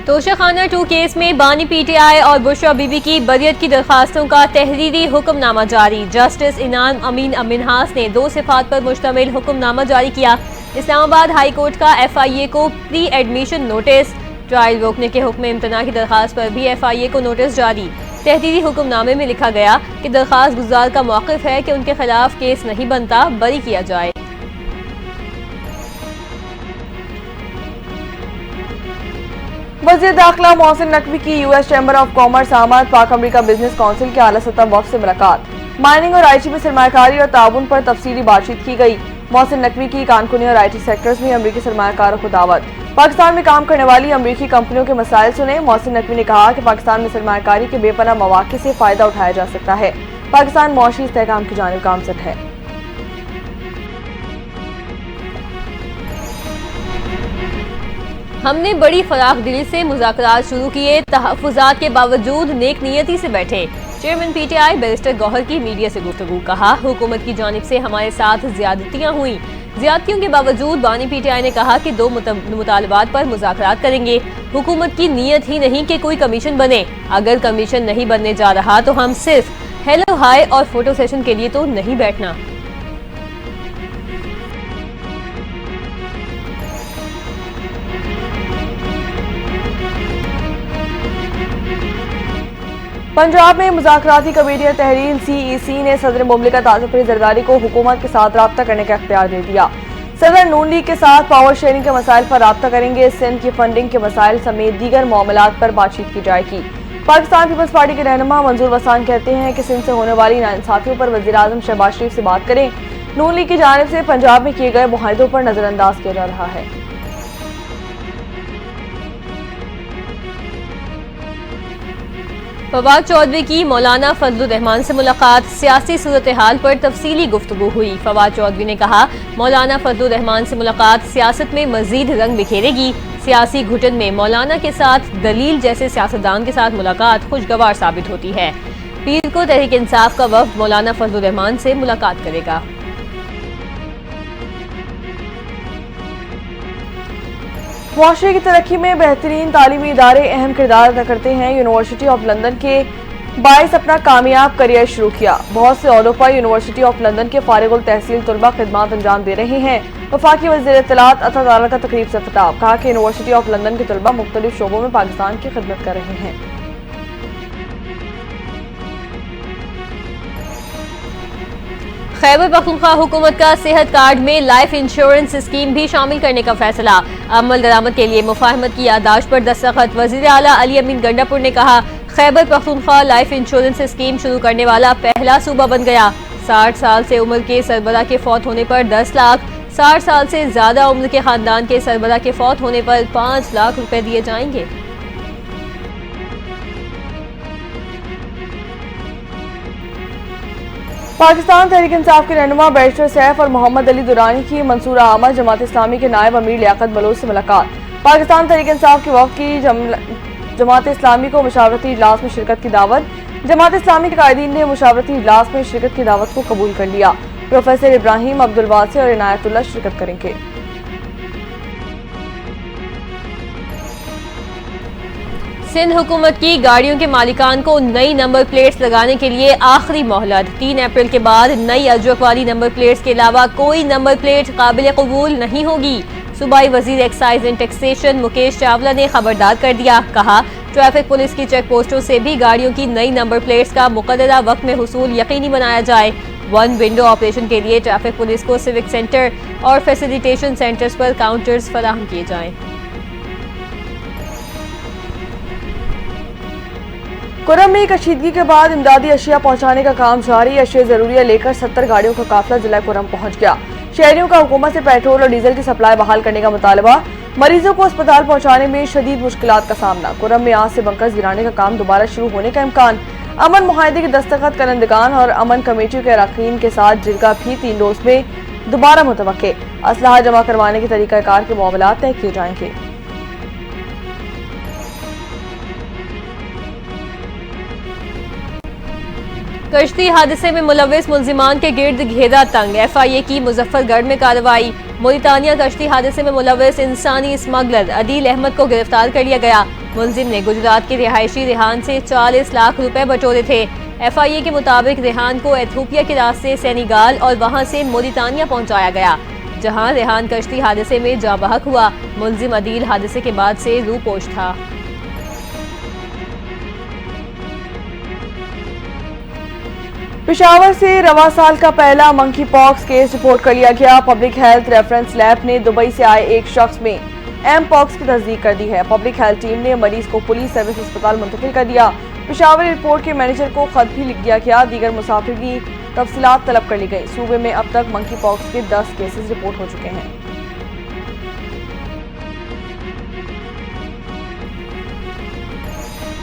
Toshakhana 2 case में बानी PTI और बुशरा बीबी की बरियत की दरखास्तों का तहरीरी हुक्मनामा जारी। जस्टिस इनाम अमीन मिन्हास ने 2 सिफात पर मुश्तमिल हुक्मनामा जारी किया। इस्लामाबाद हाई कोर्ट का FIA को प्री एडमिशन नोटिस। ट्रायल रोकने के हुक्म इम्तना की दरखास्त पर भी FIA को नोटिस जारी। तहरीरी हुक्मनामे में लिखा गया कि दरखास्त गुजार का मौक़िफ़ है कि उनके खिलाफ केस नहीं बनता, बरी किया जाए। वज़ीर दाखिला मोहसिन नकवी की US चैम्बर ऑफ कॉमर्स आमद पाक अमरीका बिजनेस काउंसिल के आला सतह वफ़द से मुलाकात। माइनिंग और IT में सरमायाकारी और ताउन पर तफसीली बातचीत की गई। मोहसिन नकवी की कानकुनी और IT सेक्टर्स में अमरीकी सरमायाकारों को दावत। पाकिस्तान में काम करने वाली अमरीकी कंपनियों के मसाइल सुने। मोहसिन नकवी ने कहा कि पाकिस्तान में सरमायाकारी के बेपनाह मौक़े से फ़ायदा उठाया जा सकता है। पाकिस्तान मुआशी इस्तेहकाम की जानिब गामज़द है। हमने बड़ी फराख दिली से मुज़ाकरात शुरू किए, तहफ़्फ़ुज़ात के बावजूद नेक नियती से बैठे। चेयरमैन PTI बैरिस्टर गौहर की मीडिया से गुफ्तगू। कहा, हुकूमत की जानिब से हमारे साथ ज़्यादतियाँ हुई। ज़्यादतियों के बावजूद बानी PTI ने कहा कि 2 मुतालबात पर मुज़ाकरात करेंगे। हुकूमत की नीयत ही नहीं कि कोई कमीशन बने। अगर कमीशन नहीं बनने जा रहा तो हम सिर्फ हेलो हाय और फोटो सेशन के लिए तो नहीं बैठना। पंजाब में मुज़ाकराती कमेटियां तहरीर CEC ने सदर मुमलिकत आसिफ अली जरदारी को हुकूमत के साथ राब्ता करने का इख्तियार दे दिया। सदर नून लीग के साथ पावर शेयरिंग के मसाइल पर राब्ता करेंगे। सिंध की फंडिंग के मसाइल समेत दीगर मामलात पर बातचीत की जाएगी। पाकिस्तान पीपल्स पार्टी के रहनुमा मंजूर वसान कहते हैं कि सिंध से होने वाली नाइंसाफियों पर वज़ीर आज़म शहबाज शरीफ से बात करें। नून लीग की जानिब से पंजाब में किए गए मुआहदों पर नजरअंदाज किया जा रहा है। फवाद चौधरी की मौलाना फजलुर रहमान से मुलाकात। सियासी सूरत हाल पर तफसीली गुफ्तगू हुई। फवाद चौधरी ने कहा, मौलाना फजलुर रहमान से मुलाकात सियासत में मजीद रंग बिखेरेगी। सियासी घुटन में मौलाना के साथ दलील जैसे सियासतदान के साथ मुलाकात खुशगवार साबित होती है। पीर को तहरीक इंसाफ का वफ्द मौलाना फजलुर रहमान से मुलाकात करेगा। मुआशरे की तरक्की में बेहतरीन तालीमी इदारे अहम किरदार अदा करते हैं। यूनिवर्सिटी ऑफ लंदन के 22 अपना कामयाब करियर शुरू किया। बहुत से अहदों पर यूनिवर्सिटी ऑफ लंदन के फारिगुल तहसील तलबा खिदमात अंजाम दे रहे हैं। वफाकी वज़ीर इत्तलात अता ताला का तकरीब से खिताब। कहा कि यूनिवर्सिटी ऑफ लंदन के तलबा मुख्तलिफ शोबों में पाकिस्तान की खिदमत कर रहे हैं। खैबर पख्तूनख्वा हुकूमत का सेहत कार्ड में लाइफ इंश्योरेंस स्कीम भी शामिल करने का फैसला। अमल दरामद के लिए मुफाहमत की यादाश्त पर दस्तखत। वज़ीर आला अली अमीन गंडापुर ने कहा, Khyber Pakhtunkhwa life insurance scheme शुरू करने वाला पहला सूबा बन गया। 60 साल से उम्र के सरबरा के फौत होने पर 10 लाख, 60 साल से ज्यादा उम्र के खानदान के सरबरा के फौत होने पर 5 लाख रुपए दिए जाएंगे। पाकिस्तान तहरीक इंसाफ के रहनुमा बैरिस्टर सैफ और मोहम्मद अली दुरानी की मंसूर अहमद जमात इस्लामी के नायब अमीर लियाकत बलोच से मुलाकात। पाकिस्तान तहरीक इंसाफ के वफ़द की जमात इस्लामी को मुशावरती इजलास में शिरकत की दावत। जमात इस्लामी के कायदीन ने मुशावरती इजलास में शिरकत की दावत को कबूल कर लिया। प्रोफेसर इब्राहिम अब्दुल वासी और इनायतुल्लाह शिरकत करेंगे। सिंध हुकूमत की गाड़ियों के मालिकान को नई नंबर प्लेट्स लगाने के लिए आखिरी मोहलत। 3 अप्रैल के बाद नई अजरक वाली नंबर प्लेट्स के अलावा कोई नंबर प्लेट काबिल कबूल नहीं होगी। सूबाई वजीर excise and taxation Mukesh Chawla ने खबरदार कर दिया। कहा, ट्रैफिक पुलिस की चेक पोस्टों से भी गाड़ियों की नई नंबर प्लेट्स का मुकर्ररा वक्त में हुसूल यकीनी बनाया जाए। 1 विंडो ऑपरेशन के लिए ट्रैफिक पुलिस को सिविक सेंटर और फैसिलिटेशन सेंटर्स पर काउंटर्स फराहम किए जाएं। कुरम में कशीदगी के बाद इमदादी अशिया पहुंचाने का काम जारी। अशिया जरूरिया लेकर 70 गाड़ियों का काफिला जिला कुरम पहुंच गया। शहरियों का हुकूमत से पेट्रोल और डीजल की सप्लाई बहाल करने का मुतालबा। मरीजों को अस्पताल पहुंचाने में शदीद मुश्किलात का सामना। कुरम में आज से बंकर्स गिराने का काम दोबारा शुरू होने का इम्कान। अमन मुआहदे के दस्तखत करंदगान और अमन कमेटियों के अरकान के साथ जिरगा भी 3 रोज में दोबारा मुतवक्के। असलहा जमा करवाने के तरीकाकार के मामलात तय किए जाएंगे। कश्ती हादसे में मुलविस मुल्जिमान के गिर्द घेरा तंग। FIA की मुजफ्फरगढ़ में कार्रवाई। मोरितानिया कश्ती हादसे में मुलविस इंसानी स्मगलर अदील अहमद को गिरफ्तार कर लिया गया। मुलजिम ने गुजरात के रिहायशी रेहान से 40 लाख रुपए बटोरे थे। FIA के मुताबिक रेहान को एथियोपिया के रास्ते सेनेगाल और वहां से मोरितानिया पहुंचाया गया, जहां रेहान कश्ती हादसे में जाँ बहक हुआ। मुलजिम अदील हादसे के बाद से रूपोश था। पेशावर से रवा साल का पहला मंकी पॉक्स केस रिपोर्ट कर लिया गया। पब्लिक हेल्थ रेफरेंस लैब ने दुबई से आए एक शख्स में एम पॉक्स की तस्दीक कर दी है। पब्लिक हेल्थ टीम ने मरीज को पुलिस सर्विस अस्पताल मुंतकिल कर दिया। पेशावर एयरपोर्ट के मैनेजर को खत भी लिख दिया गया। दीगर मुसाफिर की तफसीलात तलब कर ली गई। सूबे में अब तक मंकी पॉक्स के 10 केसेस रिपोर्ट हो चुके हैं।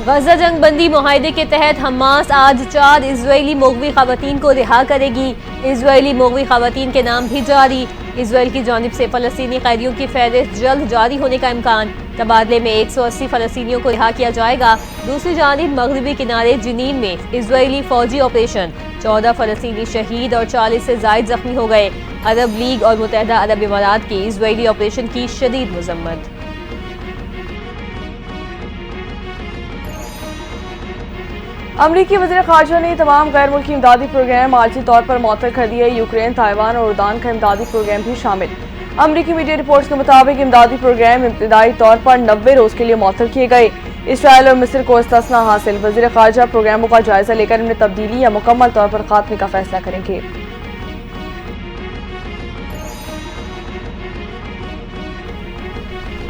गजा जंगबंदी मुआहदे के तहत हमास आज 4 इजरायली मगवी खवातीन को रिहा करेगी। इजरायली मगवी खवातीन के नाम भी जारी। इसराइल की जानिब से फलस्तीनी कैदियों की फहरिस्त जल्द जारी होने का इम्कान। तबादले में 180 फलस्तीनियों को रिहा किया जाएगा। दूसरी जानिब मगरबी किनारे जिनीन में इजरायली फौजी ऑपरेशन, 14 फलस्तीनी शहीद और 40 से जायद जख्मी हो गए। अरब लीग और मुत्तहदा अरब इमारात की इजरायली ऑपरेशन की शदीद मजम्मत। अमरीकी वज़ीर ख़ारजा ने तमाम गैर मुल्की इमदादी प्रोग्राम आर्जी तौर पर मुअत्तल कर दिए। यूक्रेन, ताइवान और उर्दान का इमदादी प्रोग्राम भी शामिल। अमरीकी मीडिया रिपोर्ट्स के मुताबिक इमदादी प्रोग्राम इब्तदाई तौर पर 90 रोज़ के लिए मुअत्तल किए गए। इसराइल और मिस्र को इस्तिस्ना हासिल। वज़ीर ख़ारजा प्रोग्रामों का जायजा लेकर इनमें तब्दीली या मुकम्मल तौर पर खात्मे का फैसला करेंगे।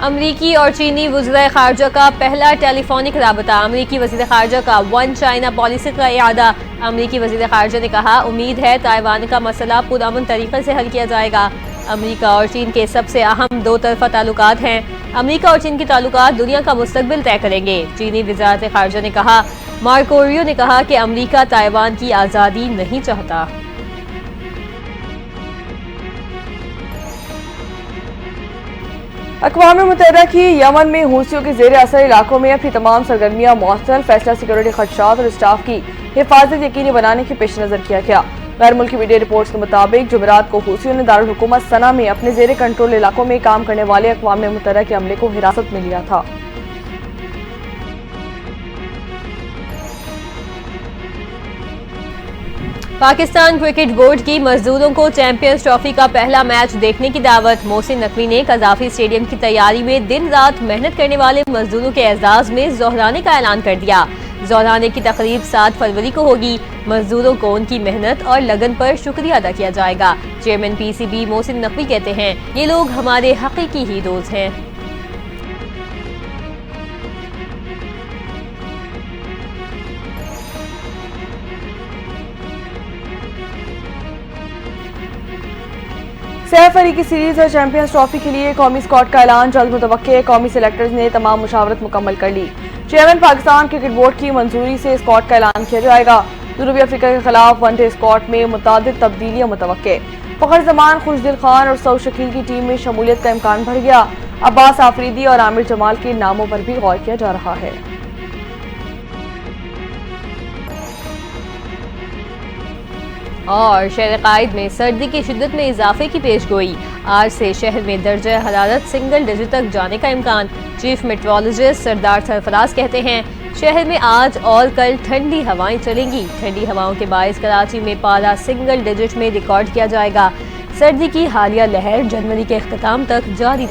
अमरीकी और चीनी वज़ीर ख़ारजा का पहला टेलीफोनिक राबता। अमरीकी वज़ीर ख़ारजा का वन चाइना पॉलिसी का इआदा। अमरीकी वज़ीर ख़ारजा ने कहा, उम्मीद है ताइवान का मसला पुरअमन तरीके से हल किया जाएगा। अमरीका और चीन के सबसे अहम 2 तरफ़ा ताल्लुकात हैं। अमरीका और चीन के ताल्लुकात दुनिया का मुस्तकबिल तय करेंगे। चीनी वज़ारत ख़ारजा ने कहा। मार्को रूबियो ने कहा कि अमरीका ताइवान की आज़ादी नहीं चाहता। अक़वाम मुत्तहिदा की यमन में हूसियों के ज़ेर असर इलाकों में अपनी तमाम सरगर्मियाँ मुअत्तल। फैसला सिक्योरिटी खदशात और स्टाफ की हिफाजत यकीनी बनाने के पेश नज़र किया गया। गैर मुल्की मीडिया रिपोर्ट्स के मुताबिक जुमेरात को हूसियों ने दारुल हुकूमत सना में अपने ज़ेर कंट्रोल इलाकों में काम करने वाले अक़वाम मुत्तहिदा के अमले को हिरासत में लिया था। पाकिस्तान क्रिकेट बोर्ड की मजदूरों को चैंपियंस ट्रॉफी का पहला मैच देखने की दावत। मोहसिन नकवी ने कज़ाफी स्टेडियम की तैयारी में दिन रात मेहनत करने वाले मजदूरों के एजाज में जोहराने का ऐलान कर दिया। जोहराने की तकरीब 7 फरवरी को होगी। मजदूरों को उनकी मेहनत और लगन पर शुक्रिया अदा किया जाएगा। चेयरमैन PCB मोहसिन नकवी कहते हैं, ये लोग हमारे हकीकी हीरोज हैं। सैफ अली की सीरीज और चैंपियंस ट्रॉफी के लिए कौमी स्क्वाड का ऐलान जल्द मुतवक्के। कौमी सेलेक्टर्स ने तमाम मुशावरत मुकम्मल कर ली। चेयरमैन पाकिस्तान क्रिकेट बोर्ड की मंजूरी से स्क्वाड का ऐलान किया जाएगा। जनूबी अफ्रीका के खिलाफ वनडे स्क्वाड में मुतादिद तब्दीलियां मुतवक्के। फ़खर जमान, खुशदिल खान और सऊद शकील की टीम में शमूलियत का इम्कान बढ़ गया। अब्बास आफरीदी और आमिर जमाल के नामों पर भी गौर किया जा रहा है। और शहर कायद में सर्दी की शिद्दत में इजाफे की पेशगोई। आज से शहर में दर्जा हरारत सिंगल डिजिट तक जाने का इम्कान। चीफ मेट्रोलॉजिस्ट सरदार सरफराज कहते हैं, शहर में आज और कल ठंडी हवाएं चलेंगी। ठंडी हवाओं के बायस कराची में पारा सिंगल डिजिट में रिकॉर्ड किया जाएगा। सर्दी की हालिया लहर जनवरी के इख्तिताम तक जारी रही।